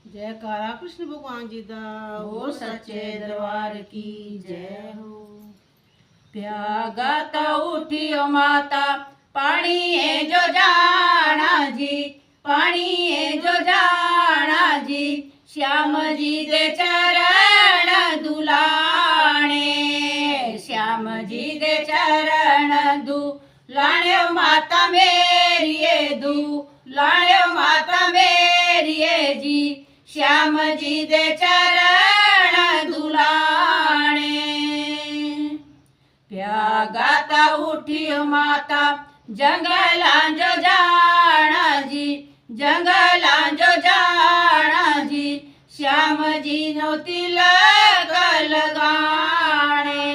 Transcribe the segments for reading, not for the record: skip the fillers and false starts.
जयकारा कृष्ण भगवान जी दा हो सच्चे दरबार की जय हो। प्यागत उठियो माता पानी है जो जाना जी, पानी है जो जाना जी, श्याम जी दे चरण दुलाणे, श्याम जी दे चरण दुलाणे माता मेरी दुलाणे माता मेरी जी, श्याम जी दे चरण दुलाणे। प्यागाता उठियो माता जंगलां जो जाना जी, जंगलां जो जाना जी, श्याम जी नो तिलक लगाणे,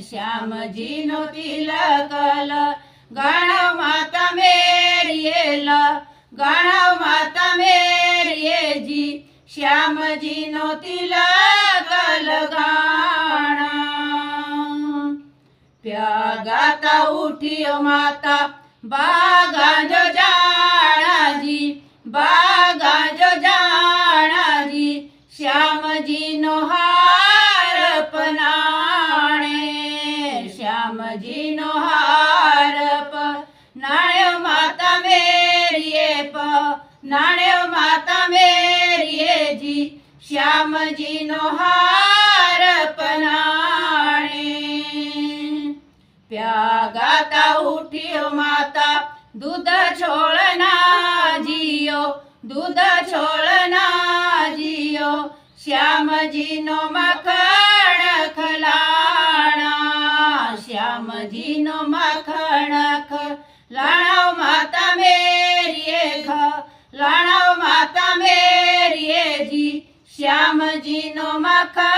श्याम जी नो तिलक लगाणो माता मेरी लगाणो माता मेरी जी, श्याम जी नो तिलक लगाणा। प्यागाता उठियो माता बागा जो जाना जी, बागा जो जाना जी, श्याम जी नो हार पनाणे, श्याम जी नो हार पनाणे माता मेरी पनाणे माता मेरी जी, श्याम जी नो हार पनाणे। प्यागाता उठियो माता दूध छोड़ना जियो, दूध छोड़ना जियो, श्याम जी नो मखण खलाणा, श्याम जी नो मखण खलाणा माता मेरी खलाणा माता मेरी जी, श्याम जी नो मखण